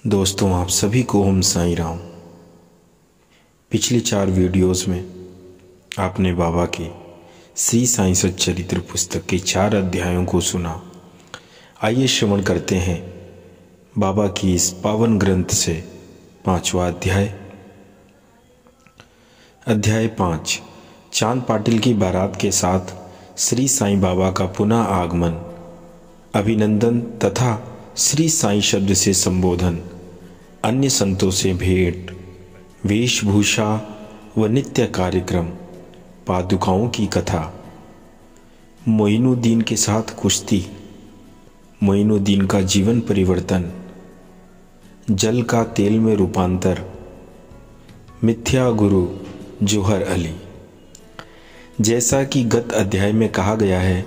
दोस्तों, आप सभी को ओम साईं राम। पिछले 4 वीडियोस में आपने बाबा के श्री साईं सच्चरित्र पुस्तक के 4 अध्यायों को सुना। आइए श्रवण करते हैं बाबा की इस पावन ग्रंथ से 5वां अध्याय। अध्याय 5, चांद पाटिल की बारात के साथ श्री साईं बाबा का पुनः आगमन, अभिनंदन तथा श्री साईं शब्द से संबोधन, अन्य संतों से भेंट, वेशभूषा व नित्य कार्यक्रम, पादुकाओं की कथा, मोइनुद्दीन के साथ कुश्ती, मोइनुद्दीन का जीवन परिवर्तन, जल का तेल में रूपांतर, मिथ्या गुरु जोहर अली। जैसा कि गत अध्याय में कहा गया है,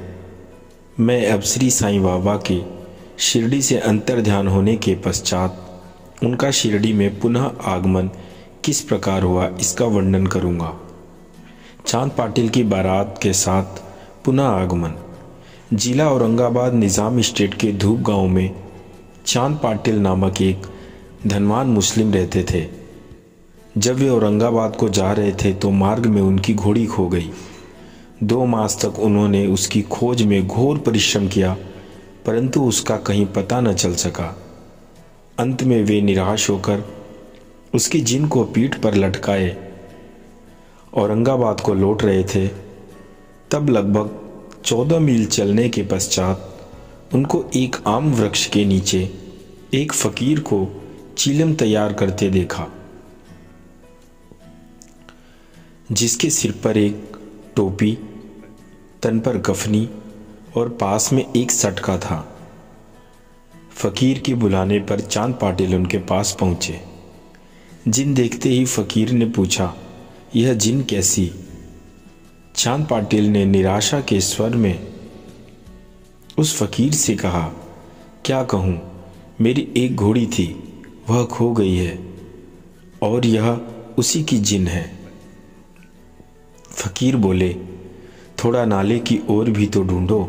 मैं अब श्री साईं बाबा के शिरडी से अंतर्ध्यान होने के पश्चात उनका शिरडी में पुनः आगमन किस प्रकार हुआ इसका वर्णन करूंगा। चांद पाटिल की बारात के साथ पुनः आगमन। जिला औरंगाबाद निज़ाम स्टेट के धूप गांव में चांद पाटिल नामक एक धनवान मुस्लिम रहते थे। जब वे औरंगाबाद को जा रहे थे तो मार्ग में उनकी घोड़ी खो गई। 2 मास तक उन्होंने उसकी खोज में घोर परिश्रम किया, परंतु उसका कहीं पता न चल सका। अंत में वे निराश होकर उसकी जिन को पीठ पर लटकाए औरंगाबाद को लौट रहे थे। तब लगभग 14 मील चलने के पश्चात उनको एक आम वृक्ष के नीचे एक फकीर को चीलम तैयार करते देखा, जिसके सिर पर एक टोपी, तन पर कफनी और पास में एक सटका था। फकीर के बुलाने पर चांद पाटिल उनके पास पहुंचे। जिन देखते ही फकीर ने पूछा, यह जिन कैसी? चांद पाटिल ने निराशा के स्वर में उस फकीर से कहा, क्या कहूँ, मेरी एक घोड़ी थी, वह खो गई है और यह उसी की जिन है। फकीर बोले, थोड़ा नाले की ओर भी तो ढूंढो।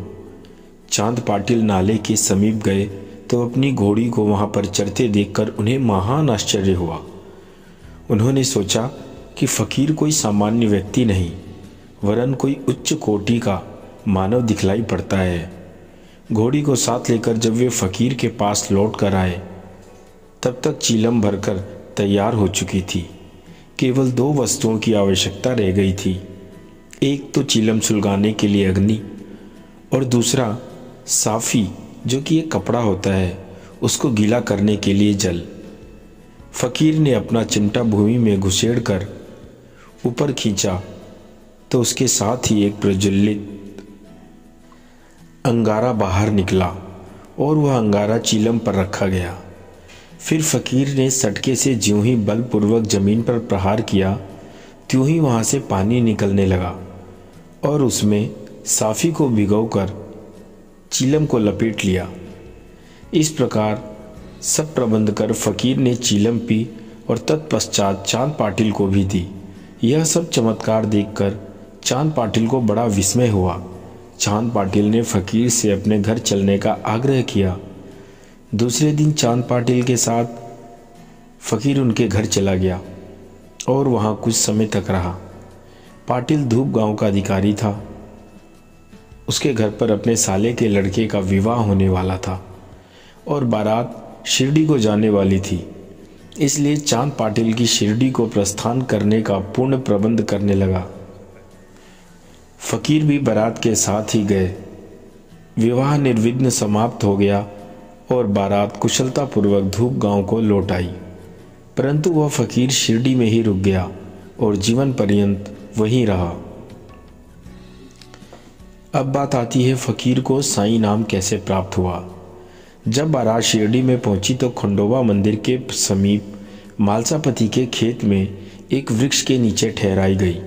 चांद पाटिल नाले के समीप गए तो अपनी घोड़ी को वहां पर चरते देखकर उन्हें महान आश्चर्य हुआ। उन्होंने सोचा कि फकीर कोई सामान्य व्यक्ति नहीं, वरन कोई उच्च कोटि का मानव दिखलाई पड़ता है। घोड़ी को साथ लेकर जब वे फकीर के पास लौट कर आए, तब तक चीलम भरकर तैयार हो चुकी थी। केवल 2 वस्तुओं की आवश्यकता रह गई थी। एक तो चीलम सुलगाने के लिए अग्नि और दूसरा साफी, जो कि एक कपड़ा होता है, उसको गीला करने के लिए जल। फकीर ने अपना चिमटा भूमि में घुसेड़कर ऊपर खींचा तो उसके साथ ही एक प्रज्वलित अंगारा बाहर निकला और वह अंगारा चीलम पर रखा गया। फिर फकीर ने सटके से ज्यों ही बलपूर्वक जमीन पर प्रहार किया, त्यों ही वहां से पानी निकलने लगा और उसमें साफी को भिगोकर चीलम को लपेट लिया। इस प्रकार सब प्रबंध कर फकीर ने चीलम पी और तत्पश्चात चांद पाटिल को भी दी। यह सब चमत्कार देखकर चांद पाटिल को बड़ा विस्मय हुआ। चांद पाटिल ने फकीर से अपने घर चलने का आग्रह किया। दूसरे दिन चांद पाटिल के साथ फकीर उनके घर चला गया और वहां कुछ समय तक रहा। पाटिल धूप गांव का अधिकारी था। उसके घर पर अपने साले के लड़के का विवाह होने वाला था और बारात शिरडी को जाने वाली थी। इसलिए चांद पाटिल की शिरडी को प्रस्थान करने का पूर्ण प्रबंध करने लगा। फकीर भी बारात के साथ ही गए। विवाह निर्विघ्न समाप्त हो गया और बारात कुशलतापूर्वक धूप गांव को लौट आई, परंतु वह फकीर शिरडी में ही रुक गया और जीवन पर्यंत वहीं रहा। अब बात आती है फकीर को साईं नाम कैसे प्राप्त हुआ। जब बारात शिरडी में पहुंची तो खंडोबा मंदिर के समीप मालसापति के खेत में एक वृक्ष के नीचे ठहराई गई।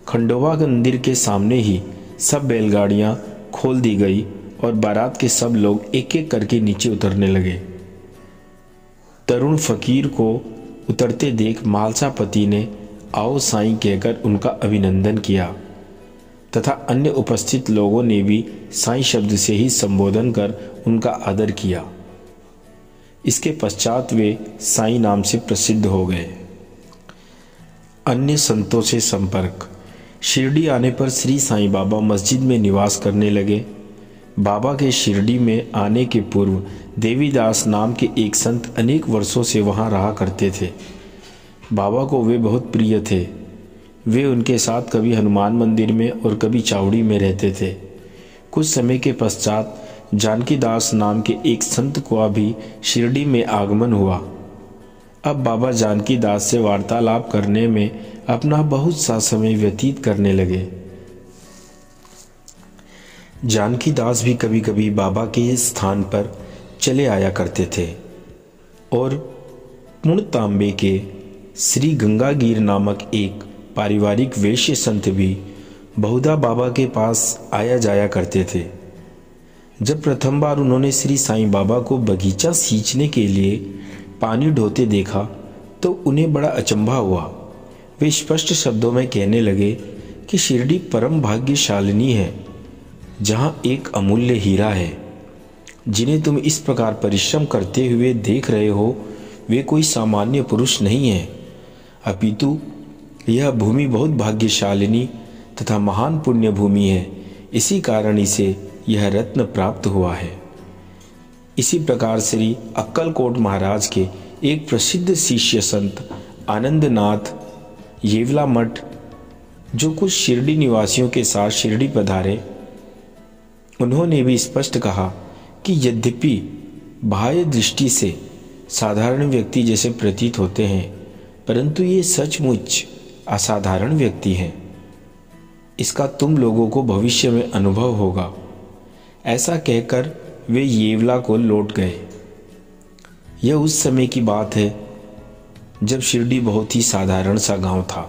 खंडोबा मंदिर के सामने ही सब बैलगाड़ियां खोल दी गई और बारात के सब लोग एक एक करके नीचे उतरने लगे। तरुण फकीर को उतरते देख मालसापति ने आओ साईं कहकर उनका अभिनंदन किया तथा अन्य उपस्थित लोगों ने भी साईं शब्द से ही संबोधन कर उनका आदर किया। इसके पश्चात वे साईं नाम से प्रसिद्ध हो गए। अन्य संतों से संपर्क। शिरडी आने पर श्री साईं बाबा मस्जिद में निवास करने लगे। बाबा के शिरडी में आने के पूर्व देवीदास नाम के एक संत अनेक वर्षों से वहां रहा करते थे। बाबा को वे बहुत प्रिय थे। वे उनके साथ कभी हनुमान मंदिर में और कभी चावड़ी में रहते थे। कुछ समय के पश्चात जानकीदास नाम के एक संत का भी शिरडी में आगमन हुआ। अब बाबा जानकीदास से वार्तालाप करने में अपना बहुत सा समय व्यतीत करने लगे। जानकीदास भी कभी कभी बाबा के स्थान पर चले आया करते थे और पुणतांबे के श्री गंगागीर नामक एक पारिवारिक वैश्य संत भी बहुधा बाबा के पास आया जाया करते थे। जब प्रथम बार उन्होंने श्री साईं बाबा को बगीचा सींचने के लिए पानी ढोते देखा तो उन्हें बड़ा अचंभा हुआ। वे स्पष्ट शब्दों में कहने लगे कि शिरडी परम भाग्यशालिनी है, जहाँ एक अमूल्य हीरा है। जिन्हें तुम इस प्रकार परिश्रम करते हुए देख रहे हो वे कोई सामान्य पुरुष नहीं है, अपितु यह भूमि बहुत भाग्यशालिनी तथा महान पुण्य भूमि है। इसी कारण इसे यह रत्न प्राप्त हुआ है। इसी प्रकार श्री अक्कलकोट महाराज के एक प्रसिद्ध शिष्य संत आनंदनाथ येवला मठ, जो कुछ शिरडी निवासियों के साथ शिरडी पधारे, उन्होंने भी स्पष्ट कहा कि यद्यपि बाह्य दृष्टि से साधारण व्यक्ति जैसे प्रतीत होते हैं, परंतु ये सचमुच असाधारण व्यक्ति हैं। इसका तुम लोगों को भविष्य में अनुभव होगा। ऐसा कहकर वे येवला को लौट गए। यह उस समय की बात है जब शिरडी बहुत ही साधारण सा गांव था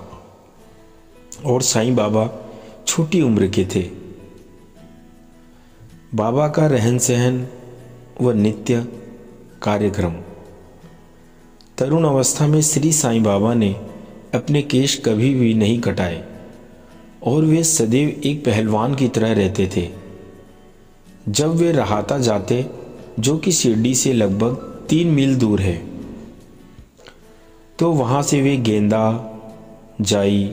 और साईं बाबा छोटी उम्र के थे। बाबा का रहन सहन व नित्य कार्यक्रम। तरुण अवस्था में श्री साईं बाबा ने अपने केश कभी भी नहीं कटाए और वे सदैव एक पहलवान की तरह रहते थे। जब वे रहाता जाते, जो कि शिरडी से लगभग 3 मील दूर है, तो वहां से वे गेंदा, जाई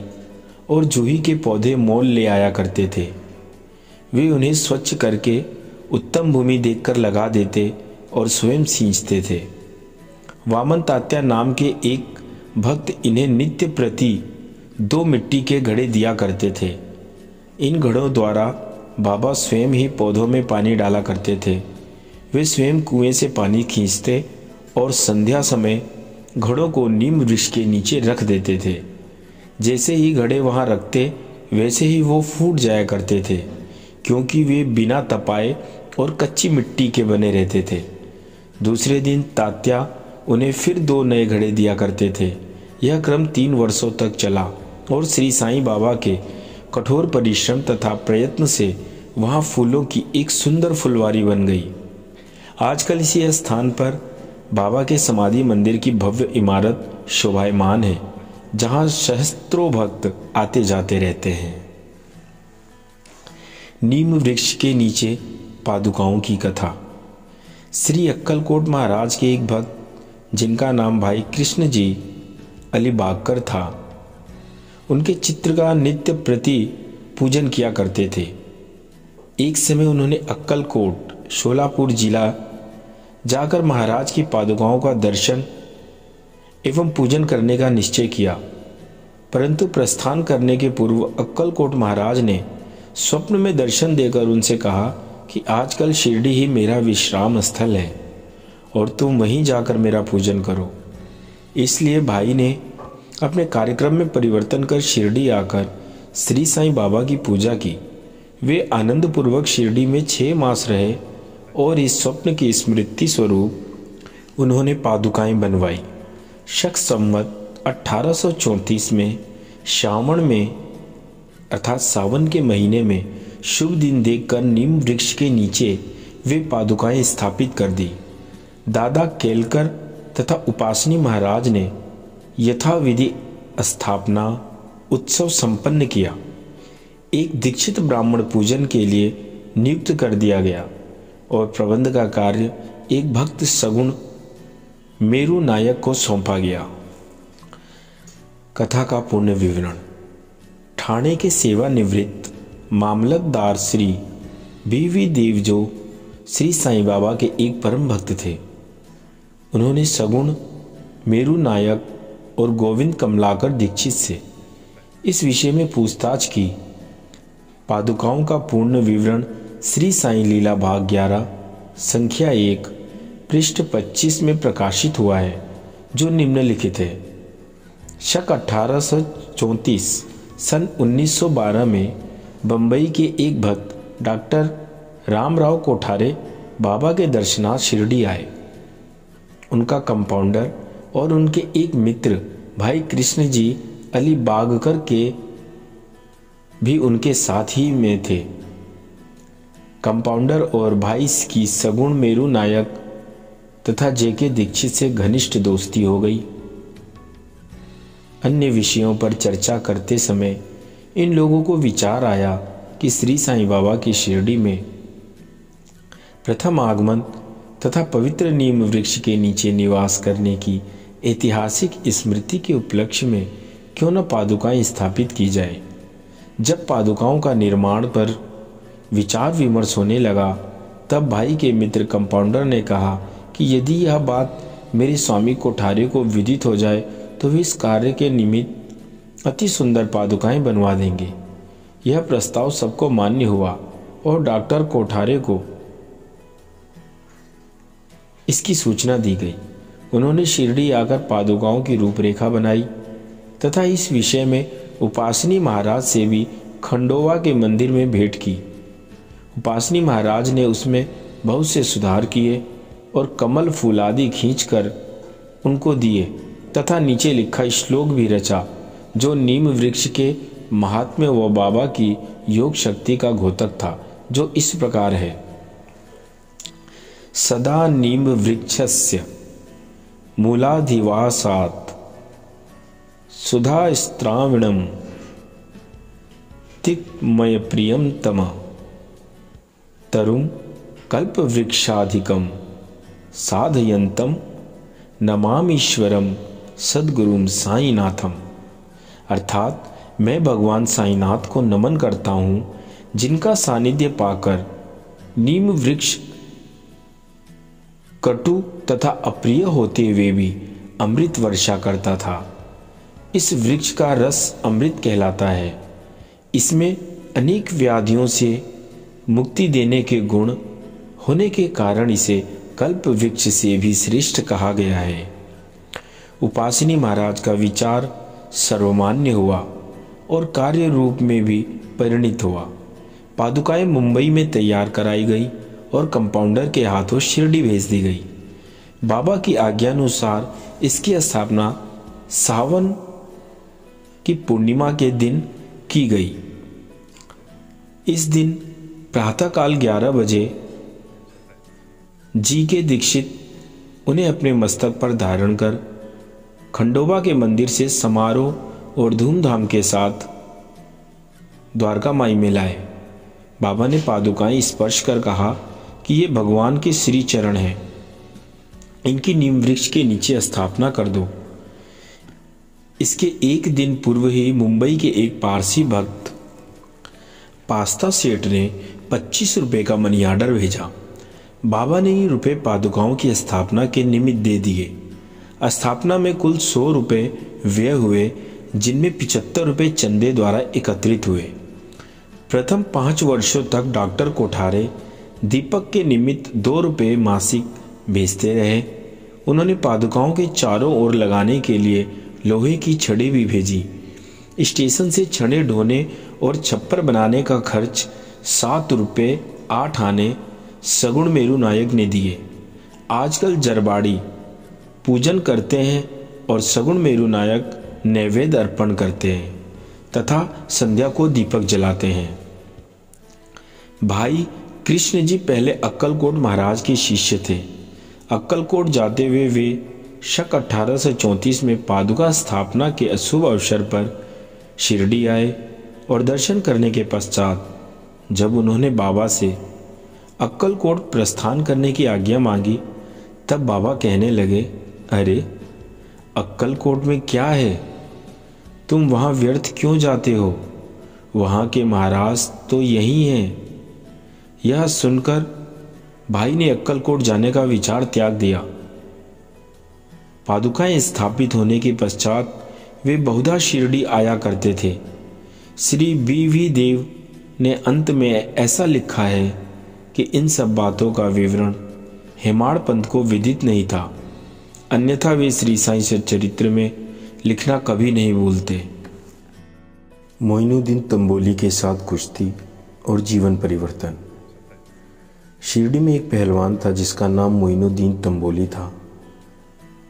और जूही के पौधे मोल ले आया करते थे। वे उन्हें स्वच्छ करके उत्तम भूमि देखकर लगा देते और स्वयं सींचते थे। वामन तात्या नाम के एक भक्त इन्हें नित्य प्रति 2 मिट्टी के घड़े दिया करते थे। इन घड़ों द्वारा बाबा स्वयं ही पौधों में पानी डाला करते थे। वे स्वयं कुएं से पानी खींचते और संध्या समय घड़ों को नीम वृक्ष के नीचे रख देते थे। जैसे ही घड़े वहां रखते वैसे ही वो फूट जाया करते थे, क्योंकि वे बिना तपाए और कच्ची मिट्टी के बने रहते थे। दूसरे दिन तात्या उन्हें फिर 2 नए घड़े दिया करते थे। यह क्रम 3 वर्षों तक चला और श्री साईं बाबा के कठोर परिश्रम तथा प्रयत्न से वहां फूलों की एक सुंदर फुलवारी बन गई। आजकल इसी स्थान पर बाबा के समाधि मंदिर की भव्य इमारत शोभायमान है, जहां सहस्त्रों भक्त आते जाते रहते हैं। नीम वृक्ष के नीचे पादुकाओं की कथा। श्री अक्कलकोट महाराज के एक भक्त, जिनका नाम भाई कृष्ण जी अलीबागकर था, उनके चित्र का नित्य प्रति पूजन किया करते थे। एक समय उन्होंने अक्कलकोट शोलापुर जिला जाकर महाराज की पादुकाओं का दर्शन एवं पूजन करने का निश्चय किया, परंतु प्रस्थान करने के पूर्व अक्कलकोट महाराज ने स्वप्न में दर्शन देकर उनसे कहा कि आजकल शिरडी ही मेरा विश्राम स्थल है और तुम वहीं जाकर मेरा पूजन करो। इसलिए भाई ने अपने कार्यक्रम में परिवर्तन कर शिरडी आकर श्री साईं बाबा की पूजा की। वे आनंदपूर्वक शिरडी में 6 मास रहे और इस स्वप्न की स्मृति स्वरूप उन्होंने पादुकाएं बनवाई। शक संवत 1834 में श्रावण में अर्थात सावन के महीने में शुभ दिन देखकर नीम वृक्ष के नीचे वे पादुकाएं स्थापित कर दी। दादा केलकर तथा उपासनी महाराज ने यथाविधि स्थापना उत्सव संपन्न किया। एक दीक्षित ब्राह्मण पूजन के लिए नियुक्त कर दिया गया और प्रबंध का कार्य एक भक्त सगुण मेरू नायक को सौंपा गया। कथा का पूर्ण विवरण। ठाणे के सेवानिवृत्त मामलतदार श्री बीवी देव जो श्री साईं बाबा के एक परम भक्त थे, उन्होंने सगुण मेरू नायक और गोविंद कमलाकर दीक्षित से इस विषय में पूछताछ की। पादुकाओं का पूर्ण विवरण श्री साईं लीला भाग 11 संख्या 1 पृष्ठ 25 में प्रकाशित हुआ है, जो निम्नलिखित है। शक 1834 सन 1912 में बंबई के एक भक्त डॉक्टर रामराव कोठारे बाबा के दर्शनार्थ शिरडी आए। उनका कंपाउंडर और उनके एक मित्र भाई कृष्ण जी अली बागकर के भी उनके साथ ही में थे। कंपाउंडर और भाई की सगुण मेरू नायक तथा जेके दीक्षित से घनिष्ठ दोस्ती हो गई। अन्य विषयों पर चर्चा करते समय इन लोगों को विचार आया कि श्री साईं बाबा की शिरडी में प्रथम आगमन तथा पवित्र नीम वृक्ष के नीचे निवास करने की ऐतिहासिक स्मृति के उपलक्ष्य में क्यों न पादुकाएं स्थापित की जाए। जब पादुकाओं का निर्माण पर विचार विमर्श होने लगा, तब भाई के मित्र कंपाउंडर ने कहा कि यदि यह बात मेरे स्वामी कोठारे को विदित हो जाए तो वे इस कार्य के निमित्त अति सुंदर पादुकाएं बनवा देंगे। यह प्रस्ताव सबको मान्य हुआ और डॉक्टर कोठारे को इसकी सूचना दी गई। उन्होंने शिरडी आकर पादुकाओं की रूपरेखा बनाई तथा इस विषय में उपासनी महाराज से भी खंडोवा के मंदिर में भेंट की। उपासनी महाराज ने उसमें बहुत से सुधार किए और कमल फूल आदि खींचकर उनको दिए तथा नीचे लिखा श्लोक भी रचा, जो नीम वृक्ष के महात्म्य व बाबा की योग शक्ति का घोतक था, जो इस प्रकार है। सदा नीम वृक्षस्य मूलाधिवासात् सुधा स्त्राविणम तिक्मय प्रियम तम तरुम कल्प वृक्षाधिकम साधयंतम नमामीश्वरम सद्गुरुम साईनाथम। अर्थात मैं भगवान साईनाथ को नमन करता हूँ, जिनका सानिध्य पाकर नीम वृक्ष कटु तथा अप्रिय होते हुए भी अमृत वर्षा करता था। इस वृक्ष का रस अमृत कहलाता है। इसमें अनेक व्याधियों से मुक्ति देने के गुण होने के कारण इसे कल्प वृक्ष से भी श्रेष्ठ कहा गया है। उपासनी महाराज का विचार सर्वमान्य हुआ और कार्य रूप में भी परिणित हुआ। पादुकाएं मुंबई में तैयार कराई गई और कंपाउंडर के हाथों शिरडी भेज दी गई। बाबा की आज्ञानुसार इसकी स्थापना सावन की पूर्णिमा के दिन की गई। इस दिन प्रातःकाल 11 बजे जी के दीक्षित उन्हें अपने मस्तक पर धारण कर खंडोबा के मंदिर से समारोह और धूमधाम के साथ द्वारका माई में लाए। बाबा ने पादुकाएं स्पर्श कर कहा कि ये भगवान के श्री चरण हैं, इनकी नीम वृक्ष के नीचे स्थापना कर दो। इसके एक दिन पूर्व ही मुंबई के एक पारसी भक्त पास्ता सेठ ने 25 रुपए का मनी आर्डर भेजा। बाबा ने ये रुपए पादुकाओं की स्थापना के निमित्त दे दिए। स्थापना में कुल 100 रुपए व्यय हुए, जिनमें 75 रुपए चंदे द्वारा एकत्रित हुए। प्रथम 5 वर्षों तक डॉक्टर कोठारे दीपक के निमित्त 2 रुपए मासिक भेजते रहे। उन्होंने पादुकाओं के चारों ओर लगाने के लिए लोहे की छड़ी भी भेजी। स्टेशन से छड़ें ढोने और छप्पर बनाने का खर्च 7 रुपए 8 आने सगुण मेरू नायक ने दिए। आजकल जरबाड़ी पूजन करते हैं और सगुण मेरू नायक नैवेद्य अर्पण करते हैं तथा संध्या को दीपक जलाते हैं। भाई कृष्ण जी पहले अक्कलकोट महाराज के शिष्य थे। अक्कलकोट जाते हुए वे शक 1834 में पादुका स्थापना के अशुभ अवसर पर शिरडी आए और दर्शन करने के पश्चात जब उन्होंने बाबा से अक्कलकोट प्रस्थान करने की आज्ञा मांगी, तब बाबा कहने लगे, अरे अक्कलकोट में क्या है, तुम वहाँ व्यर्थ क्यों जाते हो, वहाँ के महाराज तो यही हैं। यह सुनकर भाई ने अक्कलकोट जाने का विचार त्याग दिया। पादुकाएं स्थापित होने के पश्चात वे बहुधा शिरडी आया करते थे। श्री बी देव ने अंत में ऐसा लिखा है कि इन सब बातों का विवरण हेमाड़ पंथ को विदित नहीं था, अन्यथा वे श्री साईं चरित्र में लिखना कभी नहीं भूलते। मोइनुद्दीन तंबोली के साथ कुश्ती और जीवन परिवर्तन। शिरडी में एक पहलवान था जिसका नाम मोइनुद्दीन तंबोली था।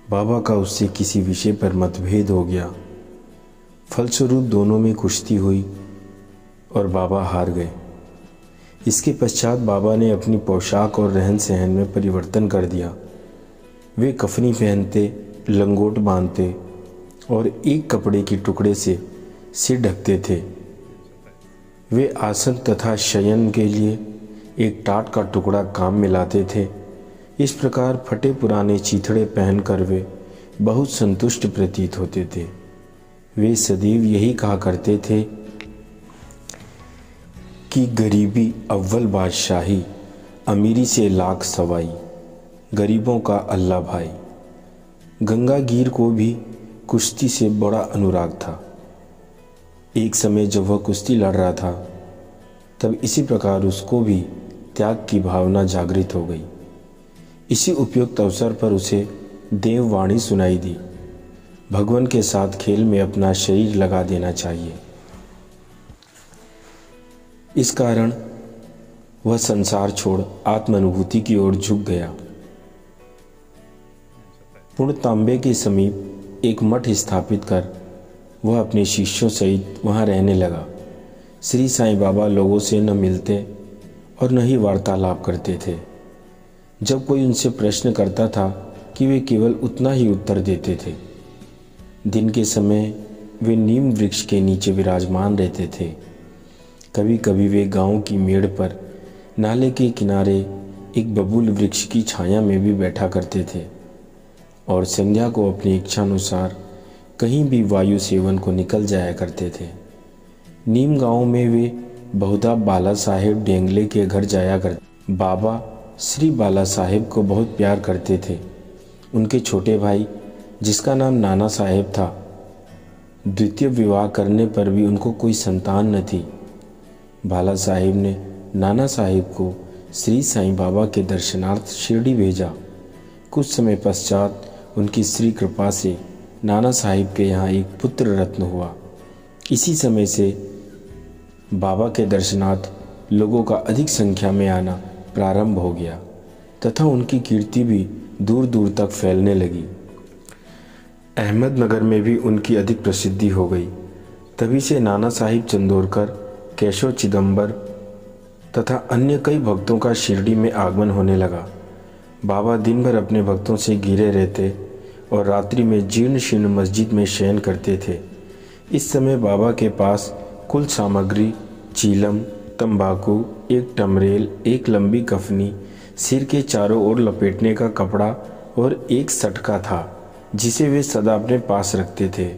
बाबा का उससे किसी विषय पर मतभेद हो गया। फलस्वरूप दोनों में कुश्ती हुई और बाबा हार गए। इसके पश्चात बाबा ने अपनी पोशाक और रहन सहन में परिवर्तन कर दिया। वे कफनी पहनते, लंगोट बांधते और एक कपड़े के टुकड़े से सिर ढकते थे। वे आसन तथा शयन के लिए एक टाट का टुकड़ा काम में लाते थे। इस प्रकार फटे पुराने चीथड़े पहनकर वे बहुत संतुष्ट प्रतीत होते थे। वे सदैव यही कहा करते थे कि गरीबी अव्वल बादशाही, अमीरी से लाख सवाई, गरीबों का अल्लाह भाई। गंगागीर को भी कुश्ती से बड़ा अनुराग था। एक समय जब वह कुश्ती लड़ रहा था, तब इसी प्रकार उसको भी त्याग की भावना जागृत हो गई। इसी उपयुक्त अवसर पर उसे देववाणी सुनाई दी, भगवान के साथ खेल में अपना शरीर लगा देना चाहिए। इस कारण वह संसार छोड़ आत्मानुभूति की ओर झुक गया। पुणतांबे के समीप एक मठ स्थापित कर वह अपने शिष्यों सहित वहां रहने लगा। श्री साईं बाबा लोगों से न मिलते और न ही वार्तालाप करते थे। जब कोई उनसे प्रश्न करता था कि वे केवल उतना ही उत्तर देते थे। दिन के समय वे नीम वृक्ष के नीचे विराजमान रहते थे। कभी कभी वे गांव की मेड़ पर नाले के किनारे एक बबूल वृक्ष की छाया में भी बैठा करते थे और संध्या को अपनी इच्छानुसार कहीं भी वायु सेवन को निकल जाया करते थे। नीम गांव में वे बहुधा बाला साहेब डेंगले के घर जाया करते। बाबा श्री बाला साहेब को बहुत प्यार करते थे। उनके छोटे भाई, जिसका नाम नाना साहेब था, द्वितीय विवाह करने पर भी उनको कोई संतान न थी। बाला साहेब ने नाना साहेब को श्री साईं बाबा के दर्शनार्थ शिरडी भेजा। कुछ समय पश्चात उनकी श्री कृपा से नाना साहिब के यहाँ एक पुत्र रत्न हुआ। इसी समय से बाबा के दर्शनार्थ लोगों का अधिक संख्या में आना प्रारंभ हो गया तथा उनकी कीर्ति भी दूर दूर तक फैलने लगी। अहमदनगर में भी उनकी अधिक प्रसिद्धि हो गई। तभी से नाना साहिब चंदोरकर, केशव चिदंबर तथा अन्य कई भक्तों का शिरडी में आगमन होने लगा। बाबा दिन भर अपने भक्तों से घिरे रहते और रात्रि में जीर्ण शीर्ण मस्जिद में शयन करते थे। इस समय बाबा के पास कुल सामग्री चीलम, तंबाकू, एक टमरेल, एक लंबी कफनी, सिर के चारों ओर लपेटने का कपड़ा और एक सटका था जिसे वे सदा अपने पास रखते थे।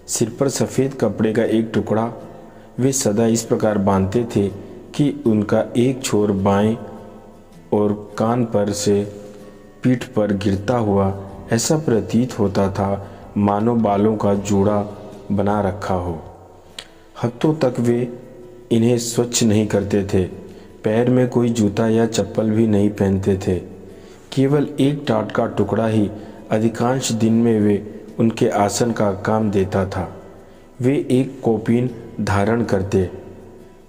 सिर पर सफ़ेद कपड़े का एक टुकड़ा वे सदा इस प्रकार बांधते थे कि उनका एक छोर बाएं और कान पर से पीठ पर गिरता हुआ ऐसा प्रतीत होता था मानो बालों का जूड़ा बना रखा हो। हफ्तों तक वे इन्हें स्वच्छ नहीं करते थे। पैर में कोई जूता या चप्पल भी नहीं पहनते थे। केवल एक टाट का टुकड़ा ही अधिकांश दिन में वे उनके आसन का काम देता था। वे एक कौपीन धारण करते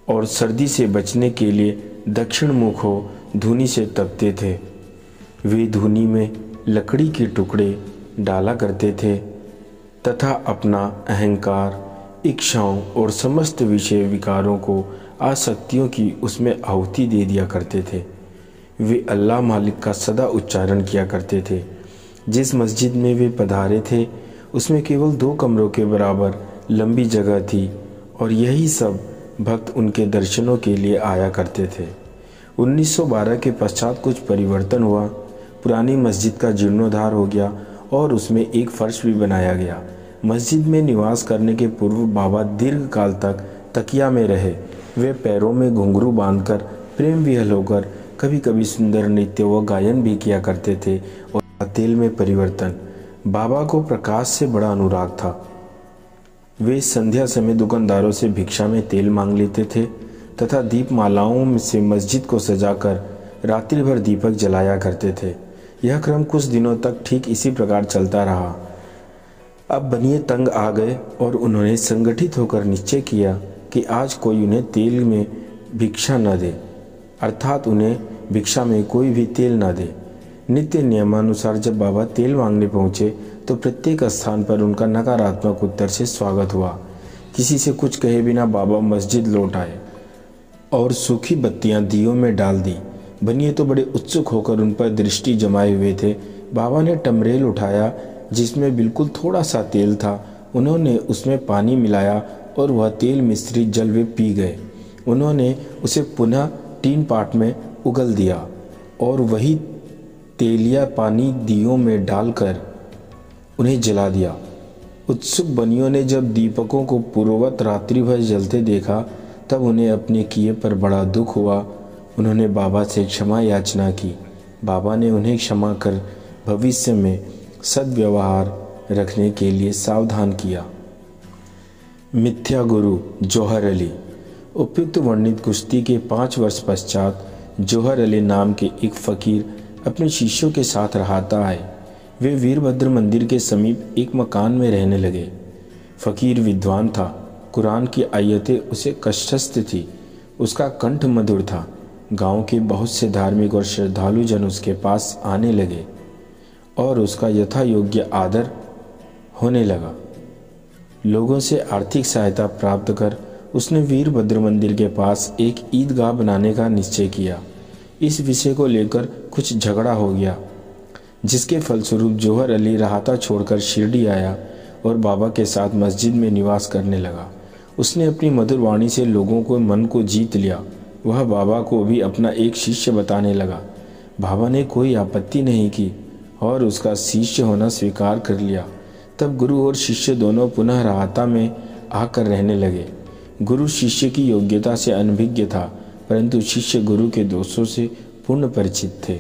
और सर्दी से बचने के लिए दक्षिण मुख हो धूनी से तपते थे। वे धूनी में लकड़ी के टुकड़े डाला करते थे तथा अपना अहंकार, इच्छाओं और समस्त विषय विकारों को आसक्तियों की उसमें आहुति दे दिया करते थे। वे अल्लाह मालिक का सदा उच्चारण किया करते थे जिस मस्जिद में वे पधारे थे उसमें केवल 2 कमरों के बराबर लंबी जगह थी और यही सब भक्त उनके दर्शनों के लिए आया करते थे। 1912 के पश्चात कुछ परिवर्तन हुआ। पुरानी मस्जिद का जीर्णोद्धार हो गया और उसमें एक फर्श भी बनाया गया। मस्जिद में निवास करने के पूर्व बाबा दीर्घ काल तक तकिया में रहे। वे पैरों में घुंघरू बांधकर प्रेम विहल होकर कभी कभी सुंदर नृत्य व गायन भी किया करते थे। और तेल में परिवर्तन। बाबा को प्रकाश से बड़ा अनुराग था। वे संध्या समय दुकानदारों से भिक्षा में तेल मांग लेते थे तथा दीपमालाओं से मस्जिद को सजाकर रात्रि भर दीपक जलाया करते थे। यह क्रम कुछ दिनों तक ठीक इसी प्रकार चलता रहा। अब बनिए तंग आ गए और उन्होंने संगठित होकर निश्चय किया कि आज कोई उन्हें तेल में भिक्षा न दे, अर्थात उन्हें भिक्षा में कोई भी तेल न दे। नित्य नियमानुसार जब बाबा तेल मांगने पहुँचे तो प्रत्येक स्थान पर उनका नकारात्मक उत्तर से स्वागत हुआ। किसी से कुछ कहे बिना बाबा मस्जिद लौट आए और सूखी बत्तियां दियों में डाल दी। बनिए तो बड़े उत्सुक होकर उन पर दृष्टि जमाए हुए थे। बाबा ने टमरेल उठाया जिसमें बिल्कुल थोड़ा सा तेल था। उन्होंने उसमें पानी मिलाया और वह तेल मिश्रित जल वे पी गए। उन्होंने उसे पुनः टीन पाट में उगल दिया और वही तेलिया पानी दियों में डालकर उन्हें जला दिया। उत्सुक बनियों ने जब दीपकों को पूर्ववत रात्रि भर जलते देखा तब उन्हें अपने किए पर बड़ा दुख हुआ। उन्होंने बाबा से क्षमा याचना की। बाबा ने उन्हें क्षमा कर भविष्य में सद्व्यवहार रखने के लिए सावधान किया। मिथ्या गुरु जौहर अली। उपयुक्त वर्णित कुश्ती के 5 वर्ष पश्चात जौहर अली नाम के एक फ़कीर अपने शिष्यों के साथ रहाता आए। वे वीरभद्र मंदिर के समीप एक मकान में रहने लगे। फ़कीर विद्वान था। कुरान की आयतें उसे कष्टस्थ थी। उसका कंठ मधुर था। गांव के बहुत से धार्मिक और श्रद्धालु जन उसके पास आने लगे और उसका यथा योग्य आदर होने लगा। लोगों से आर्थिक सहायता प्राप्त कर उसने वीरभद्र मंदिर के पास एक ईदगाह बनाने का निश्चय किया। इस विषय को लेकर कुछ झगड़ा हो गया, जिसके फलस्वरूप जौहर अली राहता छोड़कर शिरडी आया और बाबा के साथ मस्जिद में निवास करने लगा। उसने अपनी मधुर वाणी से लोगों को मन को जीत लिया। वह बाबा को भी अपना एक शिष्य बताने लगा। बाबा ने कोई आपत्ति नहीं की और उसका शिष्य होना स्वीकार कर लिया। तब गुरु और शिष्य दोनों पुनः राहता में आकर रहने लगे। गुरु शिष्य की योग्यता से अनभिज्ञ था, परंतु शिष्य गुरु के दोषों से पूर्ण परिचित थे।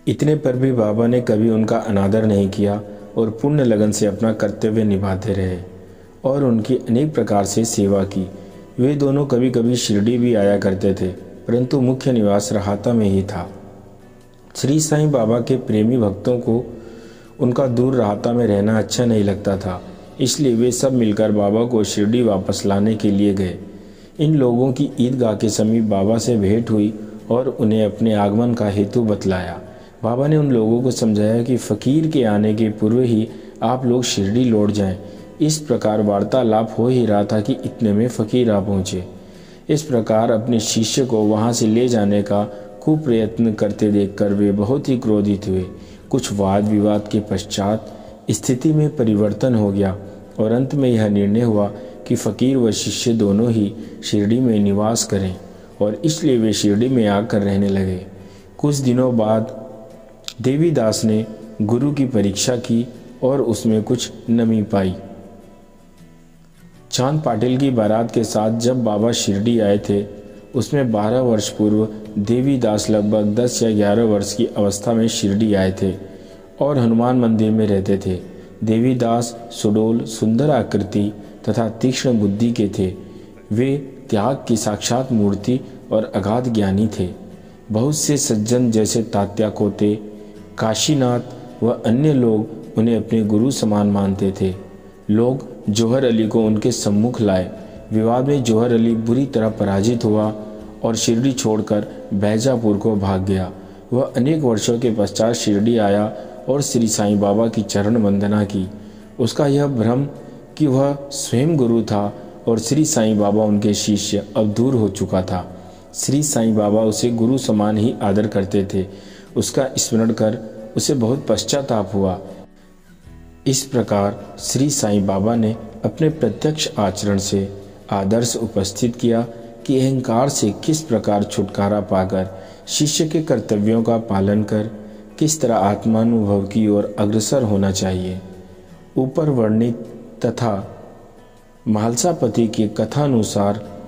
इतने पर भी बाबा ने कभी उनका अनादर नहीं किया और पूर्ण लगन से अपना कर्तव्य निभाते रहे और उनकी अनेक प्रकार से सेवा की। वे दोनों कभी कभी शिरडी भी आया करते थे, परंतु मुख्य निवास राहता में ही था। श्री साईं बाबा के प्रेमी भक्तों को उनका दूर राहता में रहना अच्छा नहीं लगता था, इसलिए वे सब मिलकर बाबा को शिरडी वापस लाने के लिए गए। इन लोगों की ईदगाह के समीप बाबा से भेंट हुई और उन्हें अपने आगमन का हेतु बतलाया। बाबा ने उन लोगों को समझाया कि फ़कीर के आने के पूर्व ही आप लोग शिरडी लौट जाएं। इस प्रकार वार्तालाप हो ही रहा था कि इतने में फ़कीर आ पहुँचे। इस प्रकार अपने शिष्य को वहाँ से ले जाने का कुप्रयत्न करते देखकर वे बहुत ही क्रोधित हुए। कुछ वाद विवाद के पश्चात स्थिति में परिवर्तन हो गया और अंत में यह निर्णय हुआ कि फ़कीर व शिष्य दोनों ही शिरडी में निवास करें और इसलिए वे शिरडी में आकर रहने लगे। कुछ दिनों बाद देवीदास ने गुरु की परीक्षा की और उसमें कुछ नमी पाई। चांद पाटिल की बारात के साथ जब बाबा शिरडी आए थे, उसमें 12 वर्ष पूर्व देवीदास लगभग 10 या 11 वर्ष की अवस्था में शिरडी आए थे और हनुमान मंदिर में रहते थे। देवीदास सुडोल, सुंदर आकृति तथा तीक्ष्ण बुद्धि के थे। वे त्याग की साक्षात मूर्ति और अगाध ज्ञानी थे। बहुत से सज्जन जैसे तात्या कोते, काशीनाथ व अन्य लोग उन्हें अपने गुरु समान मानते थे। लोग जौहर अली को उनके सम्मुख लाए। विवाद में जौहर अली बुरी तरह पराजित हुआ और शिरडी छोड़कर बैजापुर को भाग गया। वह अनेक वर्षों के पश्चात शिरडी आया और श्री साईं बाबा की चरण वंदना की। उसका यह भ्रम कि वह स्वयं गुरु था और श्री साईं बाबा उनके शिष्य अब दूर हो चुका था। श्री साईं बाबा उसे गुरु समान ही आदर करते थे। उसका स्मरण कर उसे बहुत पश्चाताप हुआ। इस प्रकार श्री साईं बाबा ने अपने प्रत्यक्ष आचरण से आदर्श उपस्थित किया कि अहंकार से किस प्रकार छुटकारा पाकर शिष्य के कर्तव्यों का पालन कर किस तरह आत्मानुभव की ओर अग्रसर होना चाहिए। ऊपर वर्णित तथा महालसापति की कथानुसार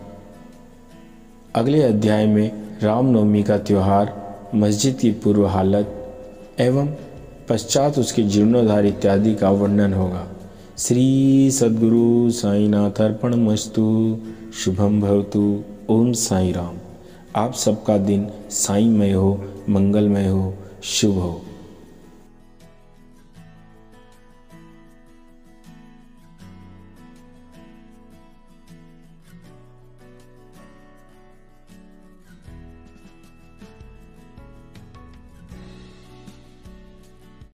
अगले अध्याय में रामनवमी का त्यौहार, मस्जिद की पूर्व हालत एवं पश्चात उसके जीर्णोद्धार इत्यादि का वर्णन होगा। श्री सद्गुरु साईनाथ अर्पणमस्तु। शुभम भवतु। ओम साई राम। आप सबका दिन साईमय हो, मंगलमय हो, शुभ हो।